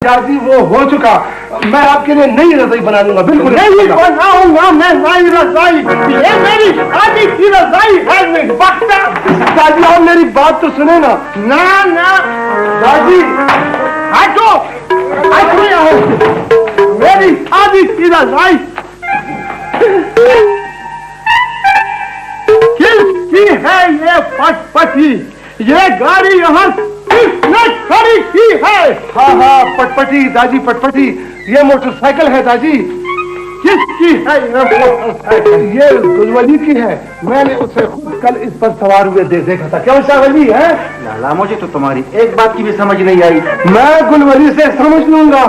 दादी वो हो चुका, मैं आपके लिए नई रजाई बना दूंगा। बिल्कुल नहीं बनाऊंगा मैं नई रजाई, ये मेरी शादी की रजाई है। नहीं बख्ता दादी, आप मेरी बात तो सुने ना। ना ना दादी हटो, हटो यहाँ से। मेरी शादी की रजाई किसकी है? ये पटपटी, ये गाड़ी यहाँ किसने खड़ी की है? हाँ हाँ, पटपटी दादी, पटपटी। ये मोटरसाइकिल है दादी। किसकी है ये मोटरसाइकिल? ये गुलवली की है। मैंने उसे खुद कल इस पर सवार हुए देखा था। क्यों शाहवली है? लाला, मुझे तो तुम्हारी एक बात की भी समझ नहीं आई। मैं गुलवली से समझ लूंगा,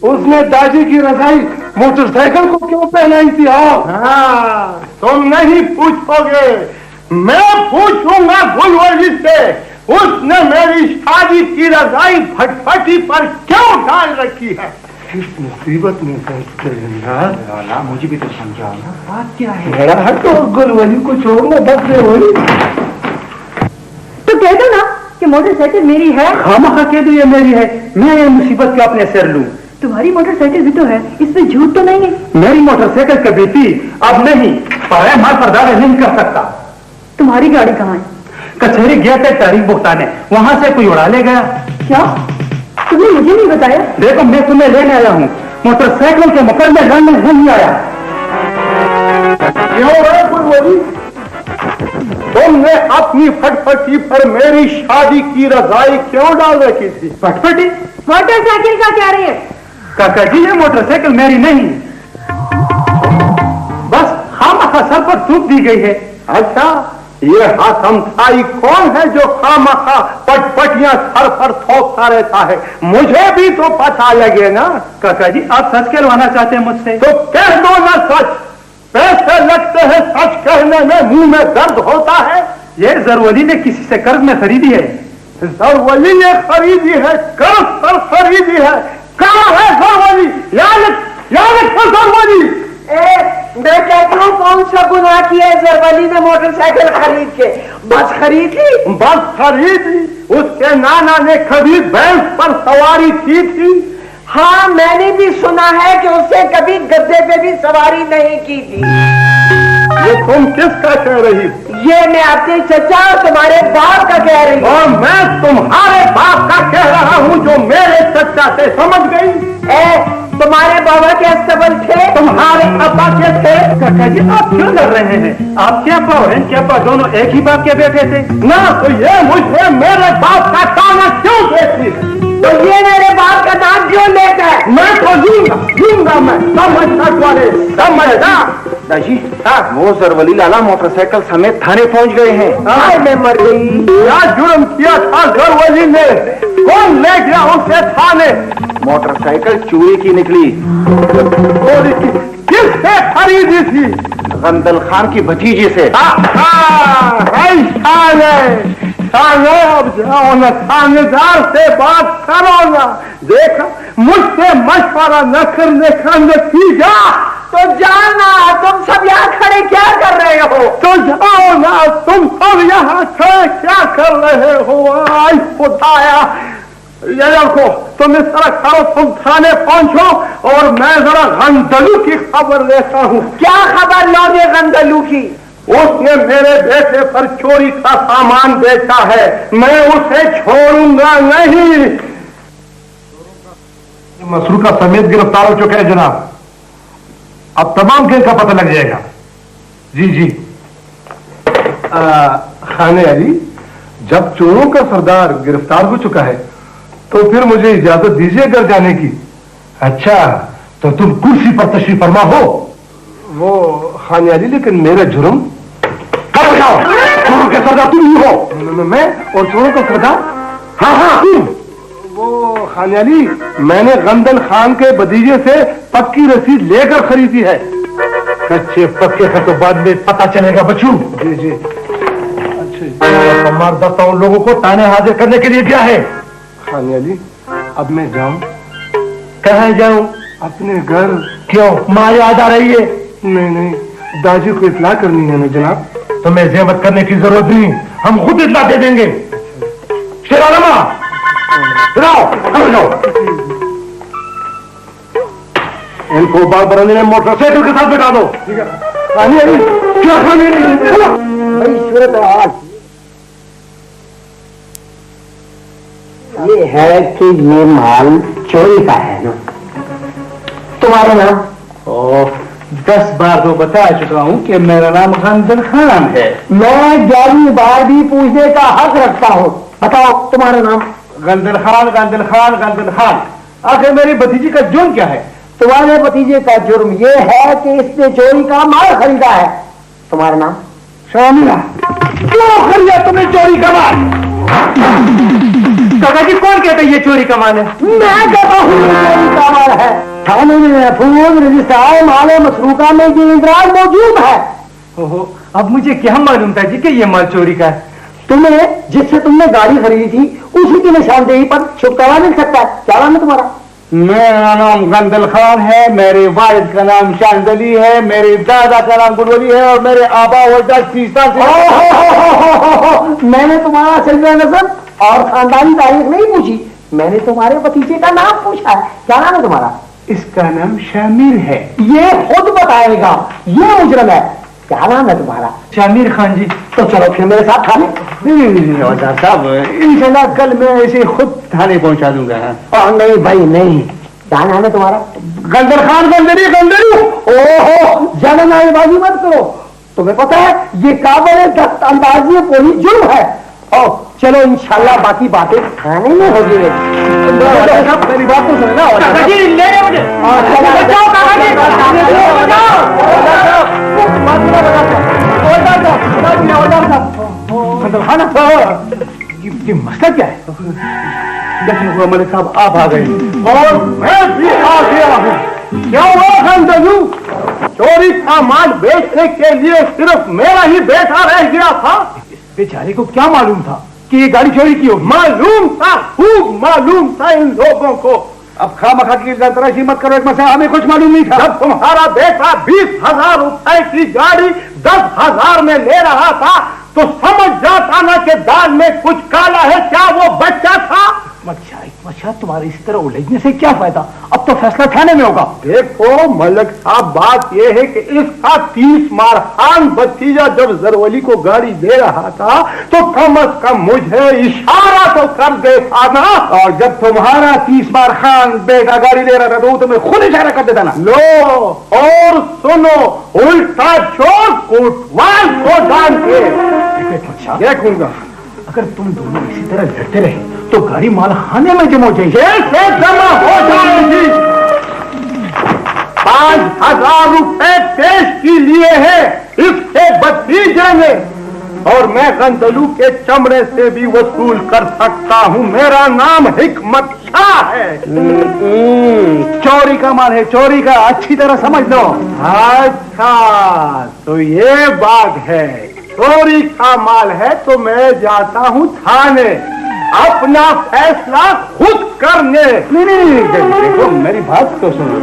उसने दादी की रजाई मोटरसाइकिल को क्यों पहनाई थी। हाँ, तुम नहीं पूछोगे, मैं पूछूंगा गुलवली से। उसने मेरी शादी की रजाई फटफटी पर क्यों डाल रखी है? किस मुसीबत में फंसते हैं। लाला, मुझे भी तो समझाओ ना, बात क्या है? मेरा हटो, गुलवली को छोड़ना बस से वही। तो कह दो ना कि मोटरसाइकिल मेरी है। खामखा कह दो ये मेरी है, मैं ये मुसीबत क्यों अपने सिर लूं? तुम्हारी मोटरसाइकिल भी तो है, इसमें झूठ तो नहीं है। मेरी मोटरसाइकिल कभी थी, अब नहीं। पर मैं पर्दार नहीं कर सकता। तुम्हारी गाड़ी कहाँ है? कचहरी गया था तारीख भुगताने, वहां से कोई उड़ा ले गया। क्या तुमने मुझे नहीं बताया? देखो, मैं तुम्हें लेने आया हूँ, मोटरसाइकिल के मुकदमे लड़ने नहीं आया। क्यों है गुलवली? तुमने अपनी फटफटी पर मेरी शादी की रजाई क्यों डाल रखी थी? फटफटी? मोटरसाइकिल का क्या रही है? काका जी, ये मोटरसाइकिल मेरी नहीं, बस खामखा सर पर थूक दी गई है। अच्छा, ये हाथमथाई कौन है जो खामखा पटपटियां सर पर थोपता रहता है? मुझे भी तो पता लगे ना। काका जी, आप सच कहलवाना चाहते हैं मुझसे? तो कह दो ना सच। पैसे लगते हैं सच कहने में, मुंह में दर्द होता है। ये जरवली ने किसी से कर्ज में खरीदी है। जरवली ने खरीदी है? कर्ज पर खरीदी है? कहाँ है जरवली? याद जरवली। मैं कहता हूँ कौन सा गुनाह किया है जरवली ने मोटरसाइकिल खरीद के? बस खरीद ली? बस खरीद ली। उसके नाना ने कभी भैंस पर सवारी की थी? हाँ, मैंने भी सुना है कि उससे कभी गद्दे पे भी सवारी नहीं की थी। ये तुम किसका कह रही? ये मैं अपने चचा और तुम्हारे बाप का कह रही हूँ। और मैं तुम्हारे बाप का कह रहा हूँ जो मेरे चचा से, समझ गई? तुम्हारे बाबा के अस्तबल थे, तुम्हारे पापा के थे। काका जी, आप क्यों लड़ रहे हैं? आप क्या पाओ हैं, क्या पाओ दोनों एक ही बाप के बेटे थे ना? तो ये मुझे मेरे बाप का ताना क्यों देती? तो ये मेरे बाप का नाम क्यों लेता है? मैं तो लूंगा मैं। समझता वाले समझदा। दाजी, वो जरवली लाला मोटरसाइकिल समेत थाने पहुंच गए हैं। हाय, मैं मर गई। क्या जुर्म किया था जरवली ने? कौन ले गया उसे थाने? मोटरसाइकिल चोरी की निकली। चोरी की? किससे खरीदी थी? गंदल खान की भतीजे से। अब जाओ ना, थानेदार से बात करो ना। देखा, मुझसे मशवरा न करने का नतीजा। तो जाना, तुम सब यहाँ खड़े क्या कर रहे हो? तो जाओ ना, तुम सब यहाँ खड़े क्या कर रहे हो? आई खुदाया, ये देखो, तुम इस तरह करो, तुम थाने पहुंचो और मैं जरा गंदलू की खबर लेता हूँ। क्या खबर लोगे गंदलू की? उसने मेरे बेटे पर चोरी का सामान बेचा है, मैं उसे छोड़ूंगा नहीं। मसरूका समेत गिरफ्तार हो चुके हैं जनाब। अब तमाम गैंग का पता लग जाएगा। जी जी। खाने अली, जब चोरों का सरदार गिरफ्तार हो चुका है तो फिर मुझे इजाजत दीजिए घर जाने की। अच्छा, तो तुम कुर्सी पर तशरीफ फरमा हो। वो खाने अली, लेकिन मेरा जुर्म चोरों के सरदार तुम ही हो। मैं और चोरों का सरदार? हाँ हाँ, वो खाने अली, मैंने गंदल खान के भतीजे से पक्की रसीद लेकर खरीदी है। कच्चे पक्के का तो बाद में पता चलेगा बच्चू। जी जी। अच्छा, संवाददाता उन लोगों को ताने हाजिर करने के लिए क्या है? खाने अली, अब मैं जाऊं? कहाँ जाऊं? अपने घर। क्यों, माँ याद आ रही है? नहीं नहीं, दादी को इत्ला करनी है ना जनाब। तुम्हें ज़हमत करने की जरूरत नहीं, हम खुद इत्ला दे देंगे। शेरानमा, जाओ। इनको बाबरनी ने मोटरसाइकिल के साथ बिठा दो। ठीक है खाने क्या खाने भाई सूरत आज ये है कि ये माल चोरी का है ना? तुम्हारा नाम? 10 बार तो बता चुका हूँ कि मेरा नाम गंदल खान है। मैं 11वीं बार भी पूछने का हक रखता हूँ। बताओ तुम्हारा नाम? गंदल खान, गंदल खान, गंदल खान। आखिर मेरी भतीजी का जुर्म क्या है? तुम्हारे भतीजे का जुर्म ये है कि इसने चोरी का माल खरीदा है। तुम्हारा नाम? शामिला। क्यों खरीदा तुमने चोरी का माल? काका जी कौन कहता है ये चोरी का माल है? मैं कहता हूँ चोरी का माल है। थाने में महफूज रजिस्ट्रार माल मसरूका में ये इंदराज मौजूद है। ओहो, अब मुझे क्या मालूम था जी कि ये माल चोरी का है? तुम्हें जिससे तुमने गाड़ी खरीदी थी उसी की निशानदेही पर छुटकारा मिल सकता है। क्या नाम है तुम्हारा? मेरा नाम गंदल खान है, मेरे वालिद का नाम शांदली है, मेरे दादा का नाम गुलवली है और मेरे आबा वजदाद तीसरा से। मैंने तुम्हारा सिलसिला नसब और खानदानी तारीख नहीं पूछी, मैंने तुम्हारे भतीजे का नाम पूछा है। क्या नाम है तुम्हारा? इसका नाम शामिर है। ये खुद बताएगा, ये मुजरम है। क्या नाम है तुम्हारा? शामिर खान जी। तो चलो फिर मेरे साथ थाने। नहीं हवलदार साहब, इंशाल्लाह कल मैं इसे खुद थाने पहुंचा दूंगा। नहीं भाई नहीं। क्या नाम है तुम्हारा? गंदल खान। गंदली गंदली। ओहो, ज्यादा नारेबाजी मत करो। तुम्हें पता है ये काबिल दस्त अंदाजी पूरी जुर्म है। और चलो इंशाल्लाह बाकी बातें थाने में होगी। मेरी बात तो सुनना। ये मसला क्या है? मलिक साहब आप आ गए और मैं भी आ गया हूँ। क्यों हुआ गंदलू? चोरी का माल बेचने के लिए सिर्फ मेरा ही बेटा रह गया था? बेचारे को क्या मालूम था कि ये गाड़ी चोरी की होगी? मालूम था, खूब मालूम था इन लोगों को। अब खामखा की तराशी मत करो, एक मसला हमें कुछ मालूम नहीं था। जब तुम्हारा बेटा 20,000 रुपए की गाड़ी 10,000 में ले रहा था तो समझ जाता ना कि दाल में कुछ काला है। क्या वो बच्चा था? अच्छा तुम्हारे इस तरह उलझने से क्या फायदा? अब तो फैसला थाने में होगा। देखो मलिक साहब, बात यह है कि इसका 30 मार खान भतीजा जब जरवली को गाड़ी दे रहा था तो कम अज कम मुझे इशारा तो कर देता ना। और जब तुम्हारा 30 मार खान बेटा गाड़ी ले रहा था तो तुम्हें खुद इशारा कर देता ना। लो और सुनो, उल्टा चोर कोटवाल को डाल के देखूंगा। अगर तुम दोनों इसी तरह लड़ते रहे तो गाड़ी माल खाने में जमा हो जाएगी। कैसे जमा हो जाएगी? 5,000 रुपए पेश की लिए हैं इसके भतीजे ने और मैं गंदलू के चमड़े से भी वसूल कर सकता हूँ। मेरा नाम हिकमत शाह है। चोरी का माल है, चोरी का, अच्छी तरह समझ लो। अच्छा तो ये बात है, चोरी का माल है तो मैं जाता हूँ थाने अपना फैसला खुद करने। नहीं, देखो मेरी बात तो सुनो।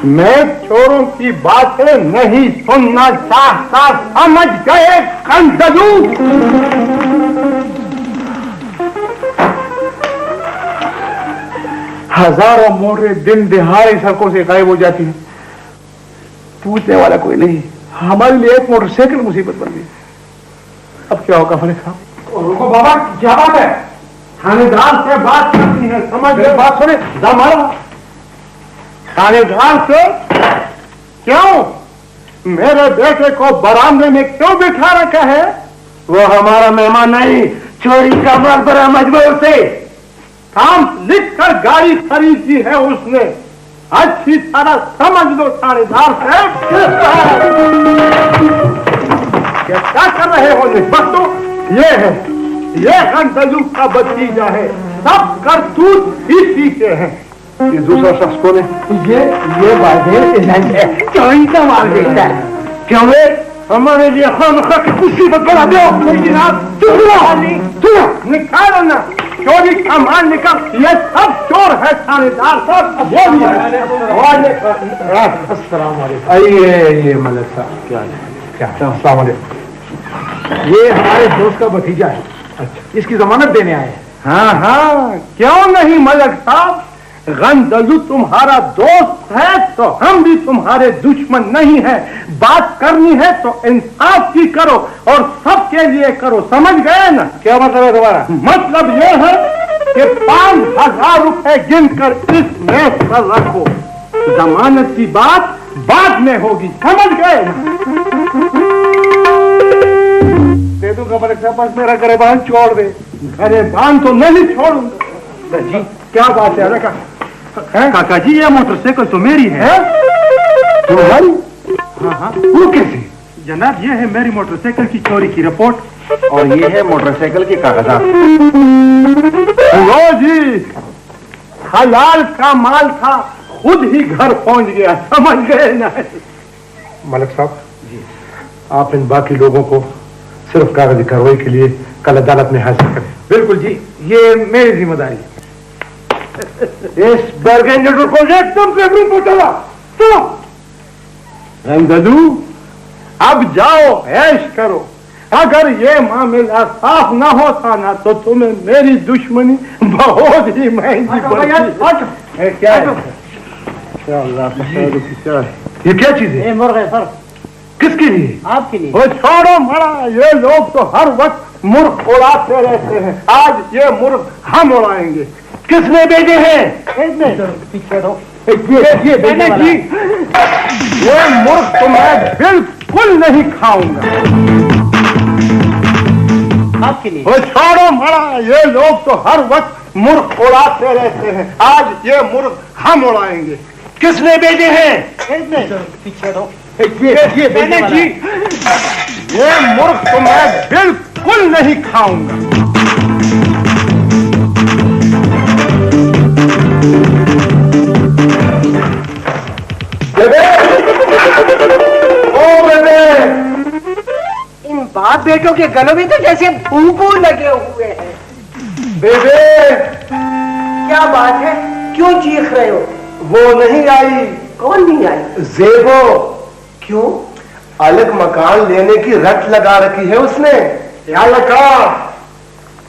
मैं चोरों की बातें नहीं सुनना चाहता, समझ गए गंदलू? हजारों मोटरें दिन दिहाड़े सड़कों से गायब हो जाती हैं, पूछने वाला कोई नहीं। हमारे लिए एक मोटरसाइकिल मुसीबत बन गई। अब क्या होगा मलिक साहब? रुको बाबा, क्या बात है? थानेदार से बात करती है, समझ गए? बात सुने जमाना। थानेदार से? क्यों? मेरे बेटे को बरामदे में क्यों बिठा रखा है? वो हमारा मेहमान नहीं, चोरी का माल बरामद हुआ उसे। काम लिख कर गाड़ी खरीदी है उसने, अच्छी तरह समझ लो थानेदार साहब। क्या कर रहे हो? बच्चों ये है, ये गंदलू का भतीजा है, सब करतूत इसी के हैं। ये दूसरा शख्स कौन है? ये वाजिब एजेंट है, चोरी का माल बेचता है। क्यों वे हमारे लिए खामखा की मुसीबत बना दो? निकालो ना चोरी का माल निकाल। ये सब चोर है थानेदार साहब। आइए मलिक साहब, क्या है? ये हमारे दोस्त का भतीजा है। अच्छा, इसकी जमानत देने आए हैं। हाँ हाँ, क्यों नहीं मलिक साहब, गंदलू तुम्हारा दोस्त है तो हम भी तुम्हारे दुश्मन नहीं है। बात करनी है तो इंसाफ की करो और सबके लिए करो, समझ गए ना? क्या मतलब है तुम्हारा? मतलब ये है कि 5,000 रुपए गिनकर इस मेज पर रखो, जमानत की बात बाद में होगी, समझ गए ना? दे दूंगा मलिक साहब, बस मेरा गरेबान छोड़ दे। गरेबान तो नहीं छोड़ूंगा। जी क्या बात है? काका जी, ये मोटरसाइकिल तो मेरी है। तुम्हारी? हाँ हाँ, वो कैसे? जनाब ये है मेरी मोटरसाइकिल की चोरी की रिपोर्ट। और ये है मोटरसाइकिल के कागजात। लो जी, हलाल का माल था, खुद ही घर पहुंच गया, समझ गए ना? मलिक साहब जी, आप इन बाकी लोगों को सिर्फ कागजी कार्रवाई के लिए कल अदालत में हाजिर करें। बिल्कुल जी, ये मेरी जिम्मेदारी है। इस बर्गेंडर को एकदम से रूम पर चला, चलो। रंगदू, अब जाओ, ऐश करो। अगर ये मामला साफ न होता ना तो तुम्हें मेरी दुश्मनी बहुत ही महंगी पड़ती। क्या है? ये क्या चीज है? मुर्गे सर, किसके लिए? आपके लिए। वो छोड़ो मरा, ये लोग तो हर वक्त मुर्ग उड़ाते रहते हैं, आज ये मुर्ग हम उड़ाएंगे। किसने भेजे हैं? पीछे दो। ये मुर्ग तो मैं बिल्कुल नहीं खाऊंगा। आपके लिए। वो छोड़ो मरा, ये लोग तो हर वक्त मुर्ग उड़ाते रहते हैं, आज ये मुर्ग हम उड़ाएंगे। किसने भेजे हैं? पीछे दो। ये मुर्ग तो मैं बिल्कुल नहीं खाऊंगा। ओ बेबे, इन बाप बेटों के गलों में तो जैसे भूपू लगे हुए हैं। बेबे क्या बात है, क्यों चीख रहे हो? वो नहीं आई। कौन नहीं आई? जेबो क्यों? अलग मकान लेने की रट लगा रखी है उसने। क्या लगा?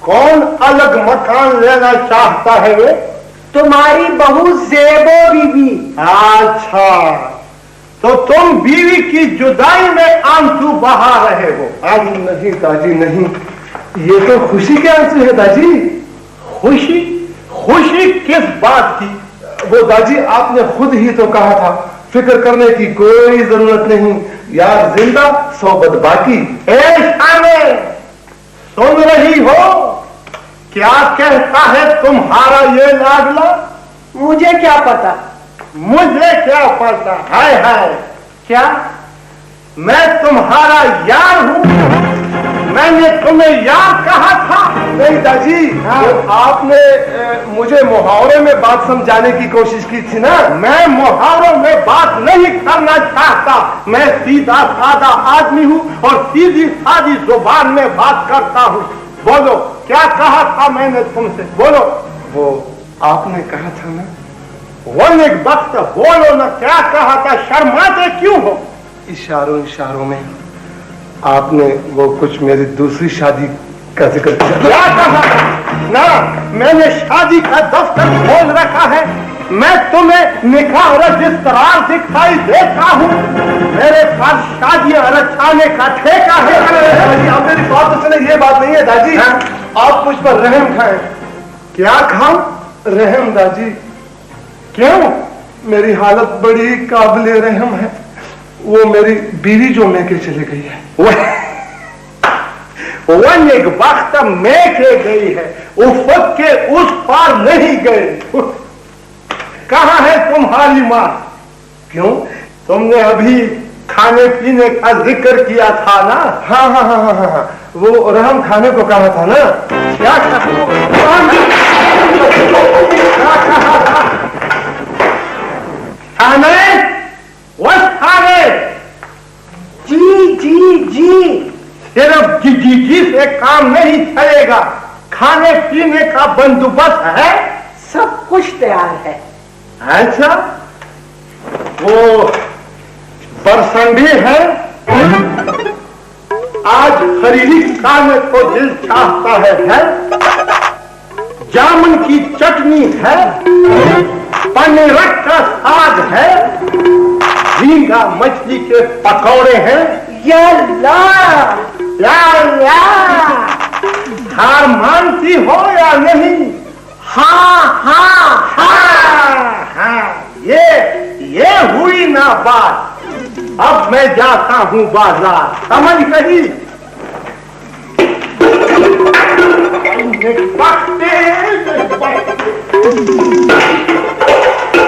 कौन अलग मकान लेना चाहता है? वे तुम्हारी बहू जेबो बीबी। अच्छा, तो तुम बीवी की जुदाई में आंसू बहा रहे हो? नहीं दादी नहीं, ये तो खुशी के आंसू है दादी। खुशी? खुशी किस बात की? वो दादी आपने खुद ही तो कहा था फिक्र करने की कोई जरूरत नहीं, यार जिंदा सोबत बाकी। सुन रही हो क्या कहता है तुम्हारा ये लाडला? मुझे क्या पता? मुझे क्या पता? हाय हाय, क्या मैं तुम्हारा यार हूं? मैंने तुम्हें यार कहा था? नहीं दादी, वो आपने मुझे मुहावरे में बात समझाने की कोशिश की थी ना। मैं मुहावरों में बात नहीं करना चाहता, मैं सीधा साधा आदमी हूँ और सीधी सादी जुबान में बात करता हूँ। बोलो, क्या कहा था मैंने तुमसे? बोलो। वो आपने कहा था ना, वो एक वक्त बोलो ना, क्या कहा था? शर्माते क्यों हो? इशारों में आपने वो कुछ मेरी दूसरी शादी का जिक्र किया। क्या कहा? ना, मैंने शादी का दफ्तर खोल रखा है, मैं तुम्हें निकाह रजिस्ट्रार दिखाई देता हूँ, मेरे पास शादियां रचाने का ठेका है। दादी आप मेरी बात तो सुने, ये बात नहीं है दादी। आप मुझ पर रहम खाएं। क्या खाऊं? रहम दादी। क्यों? मेरी हालत बड़ी काबिले रहम है। वो मेरी बीवी जो मैके चली गई है। वो एक वक्त मैके गई है, उफक के उस पार नहीं गई। कहाँ है तुम्हारी माँ? क्यों? तुमने अभी खाने पीने का जिक्र किया था ना? हाँ, वो रहम खाने को कहा था ना। क्या कहा था? खाने? वो खाने? जी। सिर्फ जी से काम नहीं चलेगा, खाने पीने का बंदोबस्त है, सब कुछ तैयार है। अच्छा, वो बरसन भी है, आज खरीदी खाने को दिल चाहता है? जामुन की चटनी है, पनीर का साग है, झींगा मछली के पकौड़े हैं। यल्ला हार मानती हो या नहीं? हाँ हाँ हाँ। हाँ, ये हुई ना बात। अब मैं जाता हूँ बाजार, समझ गई?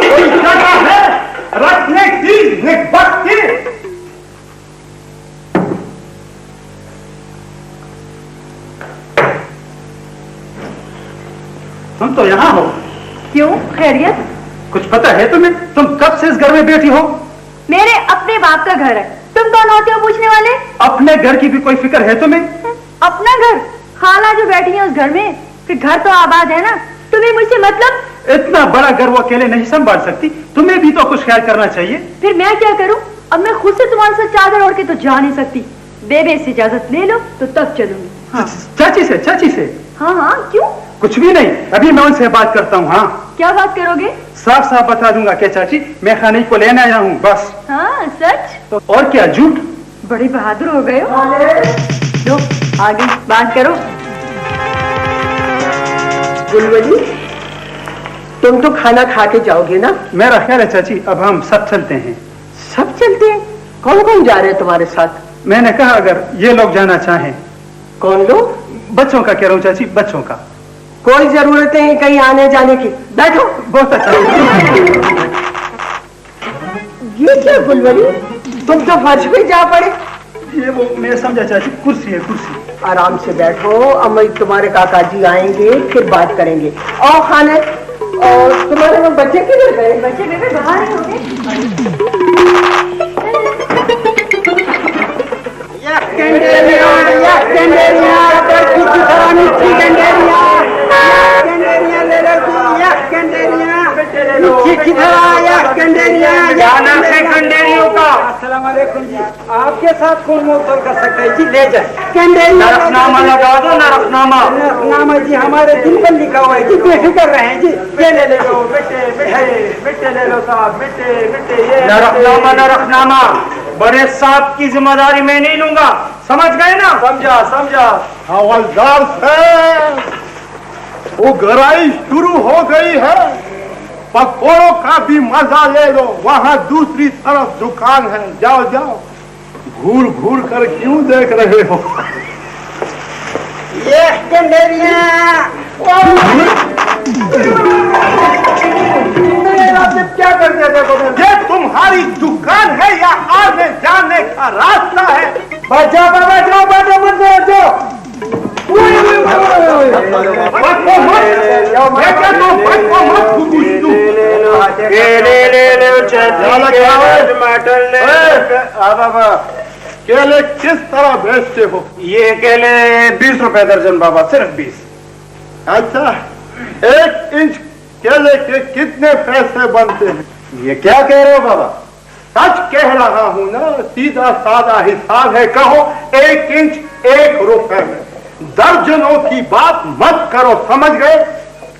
कोई जगह है रखने की निकबत्ती? तुम तो यहाँ हो। क्यों, खैरियत? कुछ पता है तुम्हें? तुम कब से इस घर में बैठी हो? मेरे अपने बाप का घर है, तुम कौन होते हो पूछने वाले? अपने घर की भी कोई फिक्र है तुम्हें? अपना घर? खाला जो बैठी है उस घर में, फिर घर तो आबाद है ना, तुम्हें मुझसे मतलब? इतना बड़ा घर वो अकेले नहीं संभाल सकती, तुम्हें भी तो कुछ ख्याल करना चाहिए। फिर मैं क्या करूं? अब मैं खुद से तुम्हारे साथ चादर ओढ़ के तो जा नहीं सकती। बेबे से इजाजत ले लो तो तब चलूंगी। हाँ। चाची से? हाँ हाँ, क्यों? कुछ भी नहीं, अभी मैं उनसे बात करता हूँ। हाँ, क्या बात करोगे? साफ साफ बता दूंगा कि चाची मैं खाने को लेने आया हूँ, बस। हाँ, सच? तो और क्या, झूठ? बड़ी बहादुर हो गए हो। लो, आगे बात करो। गुलवली, तुम तो खाना खा के जाओगे ना? मेरा ख्याल है चाची अब हम सब चलते हैं। सब चलते हैं? कौन कौन जा रहे हैं तुम्हारे साथ? मैंने कहा अगर ये लोग जाना चाहें। कौन लोग? बच्चों का कह रहा हूँ चाची, बच्चों का। कोई जरूरत नहीं कहीं आने जाने की, बैठो। बहुत अच्छा। ये क्या गुलवली, तुम तो फर्श पे जा पड़े। ये वो मैं समझा चाची, कुर्सी है, कुर्सी। आराम से बैठो, अम्मा तुम्हारे काका जी आएंगे फिर बात करेंगे। और खाने, और तुम्हारे वो बच्चे किधर गए? बच्चे बेबे बाहर ही होंगे। आपके साथ कौन मोहब्बत कर सकता है जी? ले जाए नरफनामा लगा दो, नरफनामा। नामा जी हमारे दिल पर लिखा हुआ है जी, बेफिक्र रहे हैं जी। ये ले लो बेटे ले लो साहब, बेटे ये नरफनामा। बड़े साहब की जिम्मेदारी मैं नहीं लूंगा, समझ गए ना? समझा। हवलदार साहब, वो गराई शुरू हो गई है, पकौड़ों का भी मजा ले लो। वहाँ दूसरी तरफ दुकान है, जाओ। घूर घूर कर क्यों देख रहे हो? ये क्या करते थे? ये तुम्हारी दुकान है या आने जाने का रास्ता है? बचाओ केले किस तरह बेचते हो? ये केले 20 रुपए दर्जन बाबा, सिर्फ 20। अच्छा, 1 इंच केले के कितने पैसे बनते हैं? ये क्या कह रहे हो बाबा? सच कह रहा हूँ ना, सीधा साधा हिसाब है। कहो 1 इंच 1 रुपए में, दर्जनों की बात मत करो, समझ गए?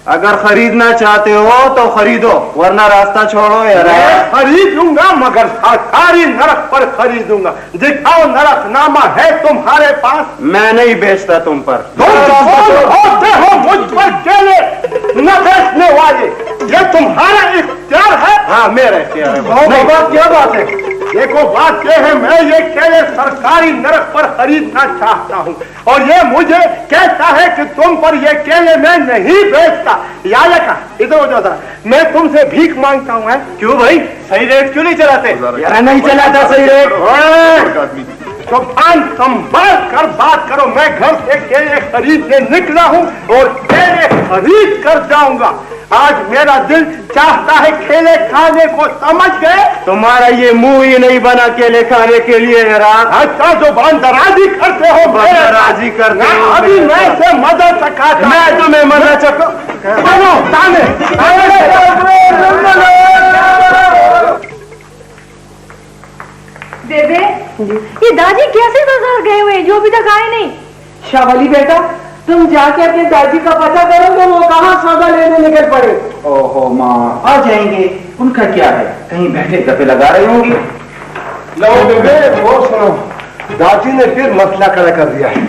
अगर खरीदना चाहते हो तो खरीदो, वरना रास्ता छोड़ो यार। मैं खरीदूंगा मगर सरकारी नरक पर खरीदूंगा। दिखाओ, नरकनामा है तुम्हारे पास? मैं नहीं बेचता तुम पर। तुम कौन होते हो मुझ पर केले न बेचने वाले? ये तुम्हारा इख्तियार है? हाँ मेरा इख्तियार है। बाबा क्या बात है? देखो, बात यह है, मैं ये केले सरकारी नरक पर खरीदना चाहता हूँ और ये मुझे कहता है कि तुम पर ये केले मैं नहीं बेचता। याद रखा, इधर हो जाता, मैं तुमसे भीख मांगता हूँ। है क्यों भाई, सही रेट क्यों नहीं चलाते? यार नहीं चलाता सही रेट। तो संभाल कर बात करो। मैं घर से केले खरीदने निकला हूँ और केले खरीद कर जाऊंगा। आज मेरा दिल चाहता है केले खाने को, समझ गए? तुम्हारा ये मुंह ही नहीं बना केले खाने के लिए यार। अच्छा, जो बंदराजी करते हो, बंदराजी करते हो। अभी मैं से मदद चकाता, मैं तुम्हें मदद चको। बेबे, ये दादी कैसे बाजार गए हुए जो अभी तक आए नहीं? शावली बेटा, तुम जाके अपने दादी का पता करो कि वो कहाँ सौदा लेने निकल पड़े। ओहो माँ, आ जाएंगे, उनका क्या है, कहीं बैठे गप्पे लगा रहे होंगे। लो बेबे, वो सुनो, दादी ने फिर मसला खड़ा कर दिया है।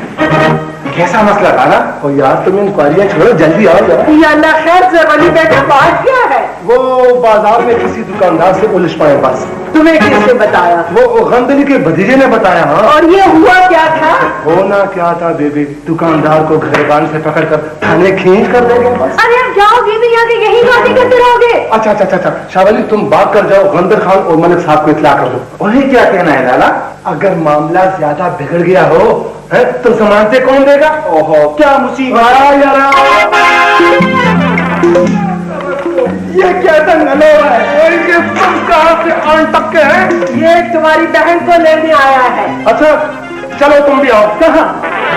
कैसा मसला था ना? और यार तुम इंक्वायरियां छोड़ो, जल्दी आओ जरा। या अल्लाह खैर से वली बेटा, बात क्या है? वो बाजार में किसी दुकानदार से उलझ पाए बस। तुम्हें किसने बताया? वो गंदली के भतीजे ने बताया। हाँ, और ये हुआ क्या था? होना क्या था बेबी, दुकानदार को घरेबान से पकड़कर थाने खींच कर देंगे बस। अरे अब जाओगे भी यहाँ के यही बातें करते रहोगे। अच्छा अच्छा अच्छा, शाबाली तुम बात कर जाओ, गंदर खान और मलिक साहब को इत्तला कर दो। उन्हें क्या कहना है लाला? अगर मामला ज्यादा बिगड़ गया हो है तो समानते कौन देगा? ओहो, क्या मुसीबत। ये क्या दंगल हो रहा है? ये तुम कहाँ से आन तक के हैं? ये तुम्हारी बहन को लेने आया है। अच्छा चलो तुम भी आओ। कहाँ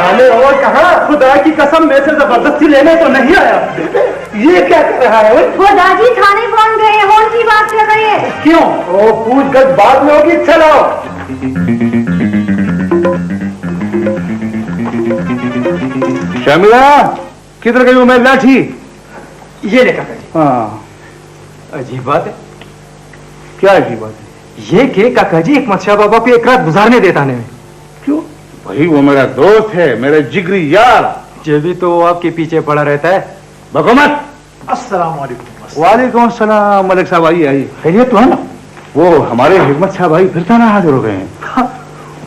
आने और कहाँ? खुदा की कसम में से जबरदस्ती लेने तो नहीं आया। ये क्या कर रहा है? वो दादी थाने पहुंच गए हैं, फोन की बात कर रहे हैं। क्यों? ओ पूछ गछ बाद में होगी, चलो। शर्मिला, किधर गई वो मेरी लाठी? ये लेकर गए। हाँ, अजीब बात है क्या अजीब बात है? ये कि काका जी एक मच्छा बाबा को एक रात गुजारने देता नहीं। क्यों? भाई वो मेरा दोस्त है, मेरा जिगरी यार। ये भी तो आपके पीछे पड़ा रहता है। भगो मत। अस्सलाम वालेकुम। वालेकुम सलाम। मलिक साहब आइए आइए। खैरियत तो है ना? वो हमारे हिकमत साहब भाई फिर थाना हाजिर हो गए हैं।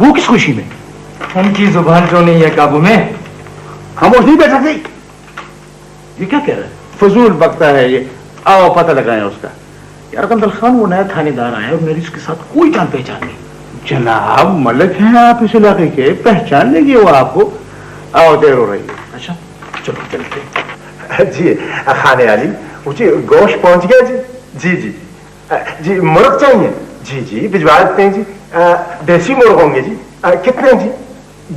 वो किस खुशी में? उनकी जुबान जो नहीं है काबू में। खामोश नहीं बैठा थे। ये क्या कह रहा है? फजूल बकता है ये। आओ पता लगाएं उसका। यार कंदल खान वो नया थानेदार आया और मेरी उसके साथ कोई जान पहचान नहीं। जनाब मलिक हैं आप इस इलाके के, पहचान लेंगे वो आपको। आओ देर हो रही है। अच्छा चलो चलते। जी खाने वाली, जी गोश्त पहुंच गया जी। जी जी जी, मुर्ग चाहिए? जी जी भिजवा देते हैं जी। देसी मुर्ग होंगे जी। कितने जी?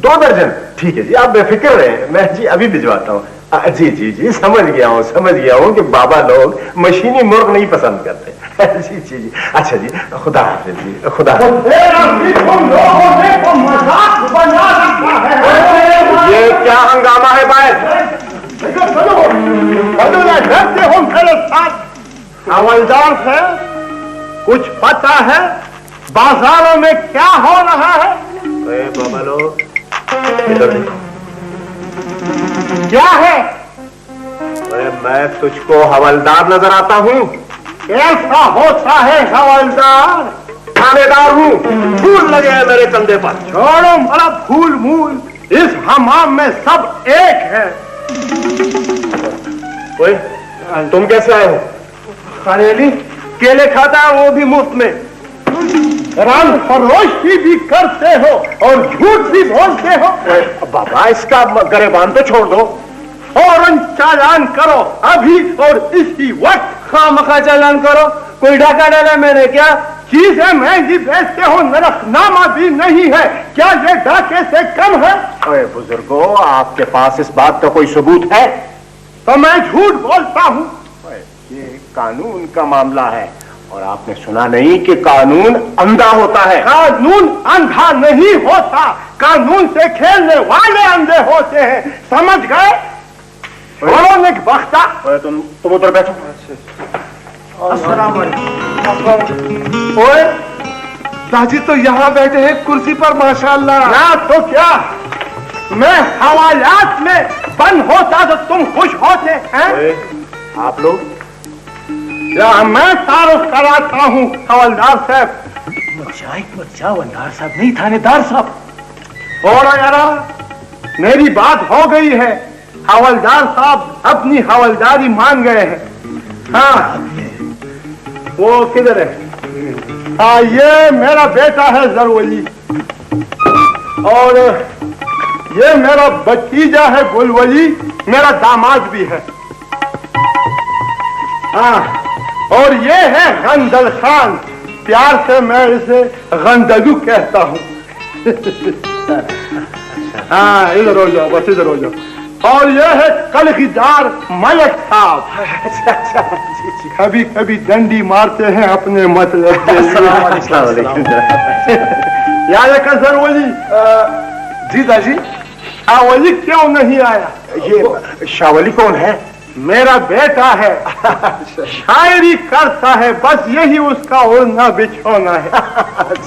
2 दर्जन। ठीक है जी, आप बेफिक्र रहे, मैं जी अभी भिजवाता हूँ। जी जी जी, समझ गया हूँ कि बाबा लोग मशीनी मुर्ग नहीं पसंद करते। जी जी जी, अच्छा जी, खुदा हाफिज जी, खुदा ये क्या हंगामा है बाहर? हवलदार से कुछ पता है बाजारों में क्या हो रहा है? बाबा लोग इधर देखो। क्या है? अरे मैं तुझको हवलदार नजर आता हूँ? कैसा होता है हवलदार? थानेदार हूँ। फूल लगे हैं मेरे कंधे पर। छोड़ो बड़ा फूल मूल, इस हमाम में सब एक है। ओए, तुम कैसे आए हो? खरेली केले खाता है, वो भी मुफ्त में। रंग फरोशी भी करते हो और झूठ भी बोलते हो। बाबा इसका गरेबान तो छोड़ दो। फौरन चालान करो अभी और इसी वक्त। खामखा चालान करो, कोई डाका डाला मैंने क्या? चीजें महंगी बेचते हो, नरखनामा भी नहीं है, क्या ये डाके से कम है? अरे बुजुर्गो, आपके पास इस बात का कोई सबूत है? तो मैं झूठ बोलता हूँ? ये कानून का मामला है और आपने सुना नहीं कि कानून अंधा होता है? कानून अंधा नहीं होता, कानून से खेलने वाले अंधे होते हैं, समझ गए? बख्ता तुम उधर बैठो। ओए दादी तो यहाँ बैठे हैं कुर्सी पर, माशाल्लाह। ना तो क्या, मैं हवालात में बंद होता तो तुम खुश होते हैं? आप लोग? या मैं तारुफ कराता हूँ हवलदार साहब। हवलदार साहब नहीं, थानेदार साहब। और यार मेरी बात हो गई है, हवलदार साहब अपनी हवलदारी मान गए हैं। हाँ वो किधर है? हाँ ये मेरा बेटा है जरवली और ये मेरा भतीजा है गुलवली, मेरा दामाद भी है। हाँ और ये है गंदल खान, प्यार से मैं इसे गंदलू कहता हूँ। हाँ इधर हो जाओ, बस इधर हो जाओ। और ये है कलगीदार मलिक साहब। कभी कभी डंडी मारते हैं अपने मतलब याद है कसर वली? जी दादी, वली क्यों नहीं आया? ये शावली कौन है? मेरा बेटा है, शायरी करता है, बस यही उसका ओढ़ना बिछोना है।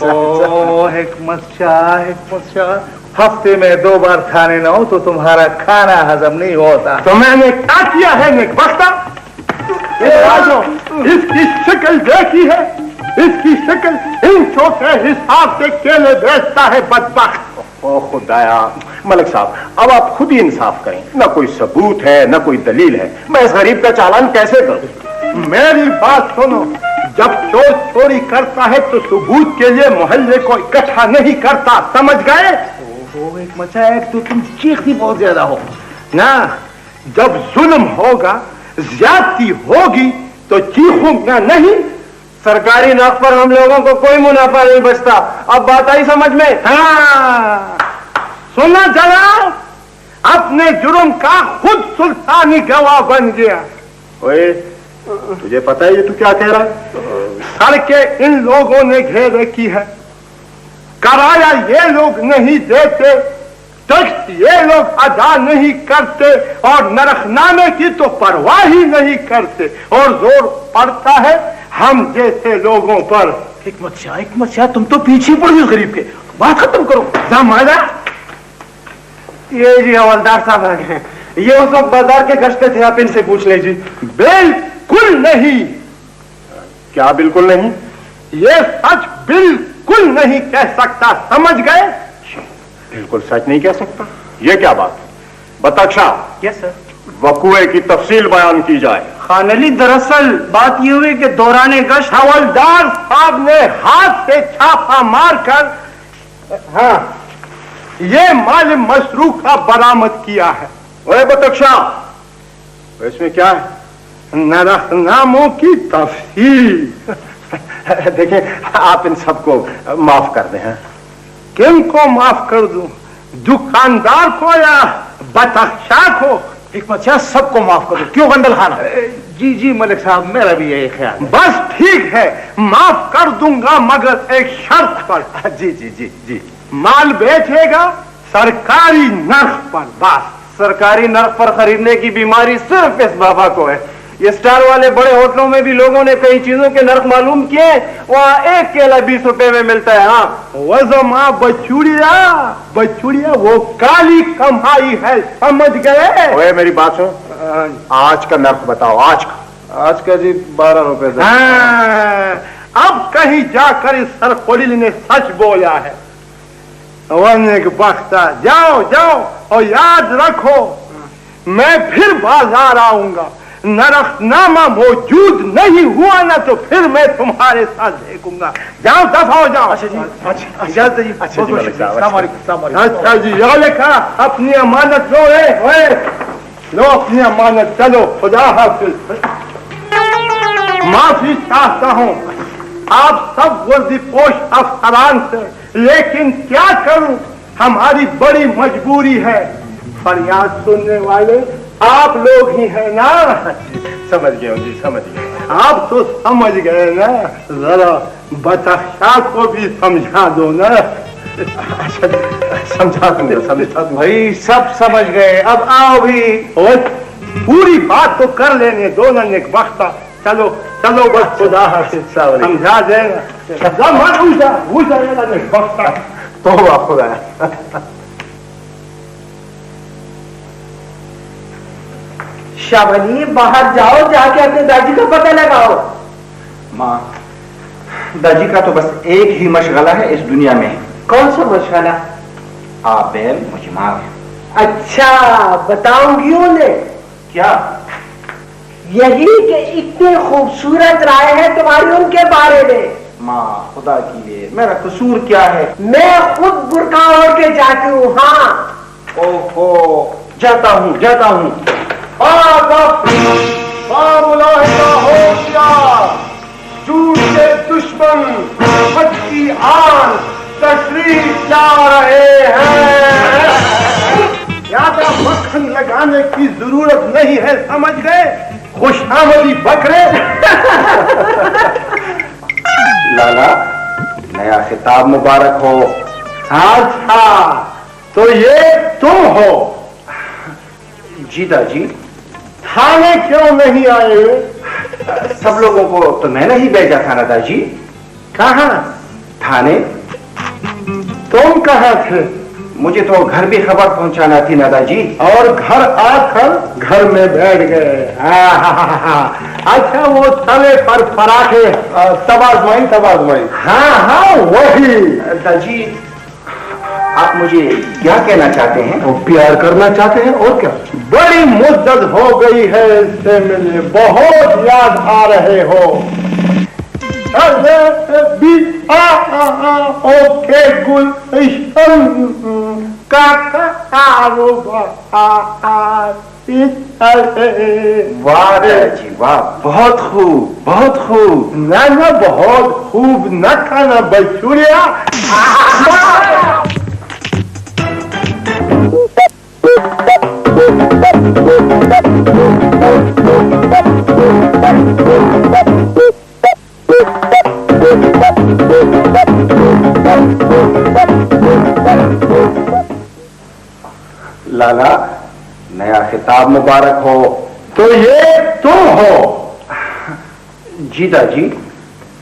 ओ हिकमत शाह, हफ्ते में 2 बार खाने ना हो तो तुम्हारा खाना हजम नहीं होता। तो मैंने क्या किया है नेकबख्ता? इसकी शक्ल देखी है, इसकी शक्ल इंचों के हिसाब से केले बेचता है बदबख्त। ओ खुदाया, मलिक साहब अब आप खुद ही इंसाफ करें, न कोई सबूत है न कोई दलील है, मैं इस गरीब का चालान कैसे करूं? मेरी बात सुनो, जब चोर चोरी करता है तो सबूत के लिए मोहल्ले को इकट्ठा नहीं करता, समझ गए? ओहो हिकमत शाह, एक तो तुम चीखती बहुत ज्यादा हो ना, जब जुल्म होगा, ज्यादती होगी तो चीखूंगा नहीं। सरकारी नाक पर हम लोगों को कोई मुनाफा नहीं बचता, अब बात आई समझ में? हाँ, सुना जनाब, अपने जुर्म का खुद सुल्तानी गवाह बन गया। ओए, तुझे पता है ये तू क्या कह रहा है? सड़कें इन लोगों ने घेर रखी है, किराया ये लोग नहीं देते, टैक्स ये लोग अदा नहीं करते, और नरखनामे की तो परवाह ही नहीं करते, और जोर पड़ता है हम जैसे लोगों पर। हिकमत शाह, तुम तो पीछे पड़ गए गरीब के, बात खत्म करो। जमाना ये जी हवलदार साहब आ गए, ये उस वक्त बाजार के गश्ते थे, आप इनसे पूछ लीजिए। बिल्कुल नहीं। क्या बिल्कुल नहीं? ये सच बिल्कुल नहीं कह सकता, समझ गए? बिल्कुल सच नहीं कह सकता, ये क्या बात? बतक्षा, यस सर। वकूए की तफसील बयान की जाए। खान अली, दरअसल बात ये हुई कि दौराने गश्त हवलदार साहब ने हाथ से छापा मारकर, हाँ, ये माल मसरूका बरामद किया है। ओए बतक्षा, इसमें क्या है? नरखनामों की तफसील। देखिए, आप इन सबको माफ कर दें। किनको माफ कर दूं? दुकानदार को या बतक्षा को? हिकमत शाह, सबको माफ करो। क्यों गंदल खाना? जी मलिक साहब, मेरा भी यही ख्याल है। बस ठीक है, माफ कर दूंगा, मगर एक शर्त पर। जी। माल बेचेगा सरकारी नर्ख पर, बस। सरकारी नर्ख पर खरीदने की बीमारी सिर्फ इस बाबा को है। ये स्टार वाले बड़े होटलों में भी लोगों ने कई चीजों के नर्ख मालूम किए, वहाँ एक केला 20 रुपए में मिलता है। हाँ, वजमा बचुड़िया वो काली कमाई है, समझ गए? ओए मेरी बात सुन, आज का नर्ख बताओ। आज का जी 12 रुपए। हाँ, अब कहीं जाकर इस सरखोलिल ने सच बोला है। बख्ता, जाओ और याद रखो, मैं फिर बाजार आऊंगा। नरखनामा मौजूद नहीं हुआ ना तो फिर मैं तुम्हारे साथ देखूंगा। जाओ, दफा हो जाओ। अच्छा जी, इजाजत दीजिए। अच्छा जी, यहाँ लिखा, अपनी अमानत लो अपनी अमानत, चलो, खुदा हाफिज। माफी चाहता हूँ आप सब वर्दीपोश अफसरान से, लेकिन क्या करूं, हमारी बड़ी मजबूरी है। फरियाद सुनने वाले आप लोग ही हैं ना? समझ गए जी, समझ गए। आप तो समझ गए ना, जरा बतक्षा को भी समझा दो ना। अच्छा, समझा दूंगा। भाई सब समझ गए, अब आओ भी। और पूरी बात तो कर लेने दो ना नेकबख्ता। चलो बस, खुदा हाफिज। समझा देगा। नेकबख्ता तो खुदा। शाबाली, बाहर जाओ, जाके अपने दादी का पता लगाओ। माँ, दादी का तो बस एक ही मशगला है इस दुनिया में। कौन सा मशगला? आबेल मुजमार। अच्छा, बताऊंगी उन्हें। क्या? यही कि इतनी खूबसूरत राय है तुम्हारी उनके बारे में। माँ, खुदा की लिए मेरा कसूर क्या है? मैं खुद बुर्का ओढ़ के जाती हूँ। हाँ, ओहो, जाता हूँ। झूठ के दुश्मन, हक की आन तशरीफ ला रहे हैं। ज्यादा मक्खन लगाने की जरूरत नहीं है, समझ गए? खुशामदी बकरे। लाला, नया खिताब मुबारक हो। अच्छा, तो ये तुम हो? जी दादी। थाने क्यों नहीं आए? सब लोगों को तो मैंने ही भेजा था ना दादाजी। कहाँ? थाने। तुम कहाँ थे? मुझे तो घर भी खबर पहुंचाना थी दादाजी। और घर आकर घर में बैठ गए। अच्छा, वो तले पर पराठे तब आजमाई। हाँ वही। दादाजी, आप मुझे क्या कहना चाहते हैं? वो प्यार करना चाहते हैं और क्या? बड़ी मुद्दत हो गई है इससे मिले, बहुत याद आ रहे हो। ओके गुलशन का कारोबार। वाह दादाजी वाह, बहुत खूब बहुत खूब। ना बहुत खूब न खाना बचूरिया। लाला, नया खिताब मुबारक हो। तो ये तुम हो? जी दादाजी।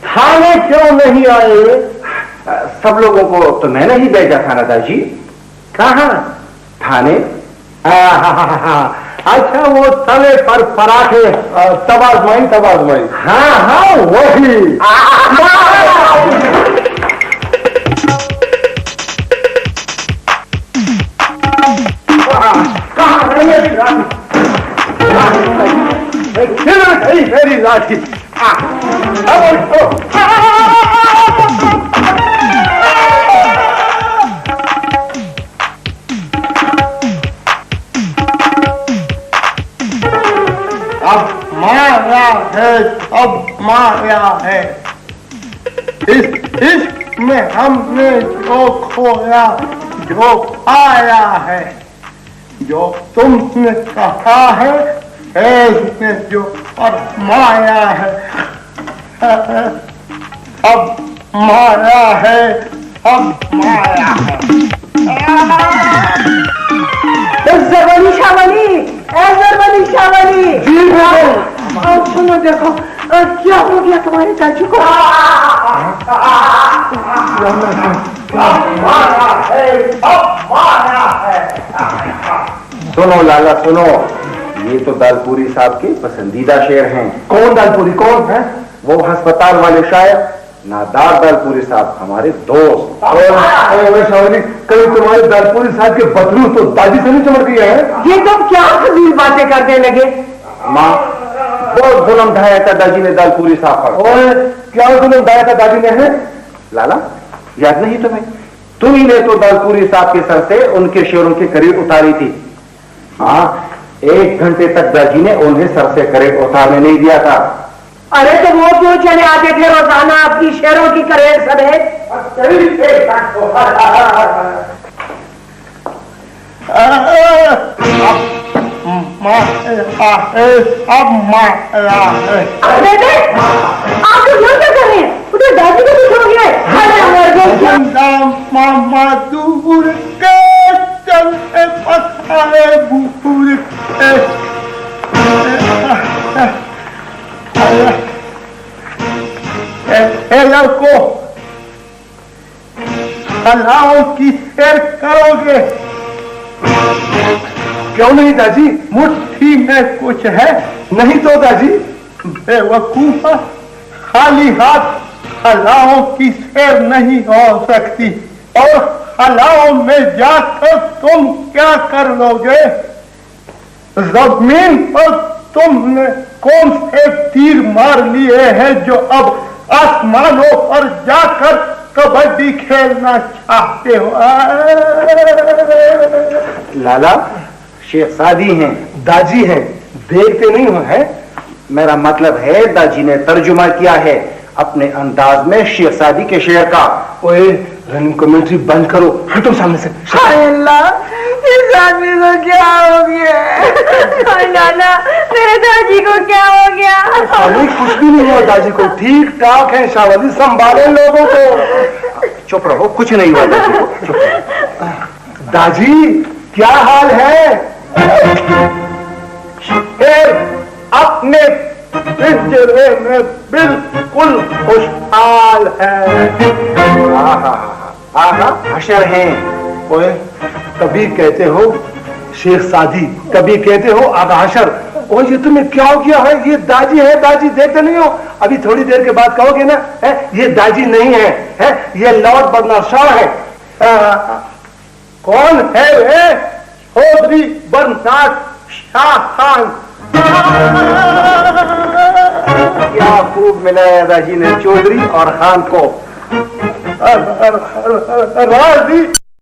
थाने क्यों नहीं आए? सब लोगों को तो मैंने ही भेजा था ना दादाजी। कहाँ? थाने। अच्छा, वो तले पर पराठे तब आजमाई। हाँ वही। मेरी लाठी। अब माया है। इस में हमने जो खोया, जो पाया है, जो तुमने कहा है, उसने जो फरमाया है, अब माया है, अब माया है। शावली। अब सुनो, देखो क्या हो गया तुम्हारे चाचू को? सुनो लाला सुनो, ये तो दालपुरी साहब के पसंदीदा शेर हैं। कौन दालपुरी? कौन है वो अस्पताल वाले शायर नादार दालपुरी साहब, हमारे दोस्त। शावली, कहीं तुम्हारे दालपुरी साहब के बदलू तो दादी से नहीं चमक गया है? ये तुम क्या फजील बातें करने लगे? माँ, बहुत जुल्म ढाया था दादी ने दालपुरी साहब पर। और क्या जुल्म ढाया था दादी ने? है लाला, याद नहीं तुम्हें? तुम ही ने तो दालपुरी साहब के सर से उनके शेरों की करीब उतारी थी। हाँ, 1 घंटे तक दादी ने उन्हें सर से करीब उतारने नहीं दिया था। अरे तो वो क्यों चले आते थे रोजाना आपकी शेरों की करेड़ समेत? अब माया है। आप लोग क्या कर रहे हैं? उधर दादी को भी छोड़ गए। मामा दूर के चलते पत्थरे बूढ़ लड़को, कलाओं की सैर करोगे? क्यों नहीं दादी? मुट्ठी में कुछ है? नहीं तो दादी। बेवकूफ, खाली हाथ कलाओं की सैर नहीं हो सकती। और कलाओं में जाकर तुम क्या कर लोगे? जमीन पर तुमने कौन से तीर मार लिए हैं जो अब आसमानों पर जाकर कबड्डी खेलना चाहते हो? लाला, शेख सादी हैं, दादी हैं, देखते नहीं हो है? मेरा मतलब है दादी ने तर्जुमा किया है अपने अंदाज में शेख सादी के शेर का। ओए, रनिंग कमेंट्री बंद करो, हटो सामने से। हाय अल्लाह, इस आदमी को क्या हो गया? हाय नाना, मेरे दादी को क्या हो गया? अरे कुछ भी नहीं हुआ दादी को, ठीक ठाक है। शावली, संभाले लोगों को। चुप रहो, कुछ नहीं हुआ दादी को, चुप रहो। दादी, क्या हाल है? शेर अपने पिंजरे में बिल्कुल खुशहाल है। हशर हैं। ओए, कभी कहते हो शेख सादी, कभी कहते हो आगा हशर। और ये तुम्हें क्या हो गया है? ये दाजी है, दाजी देखते नहीं हो? अभी थोड़ी देर के बाद कहोगे ना, है ये दाजी नहीं है, ये लॉर्ड बर्नार्ड शॉ है। कौन है वे? चौधरी बर्नार्ड शाह खान। क्या खूब मिलाया दाजी ने चौधरी और खान को। राजी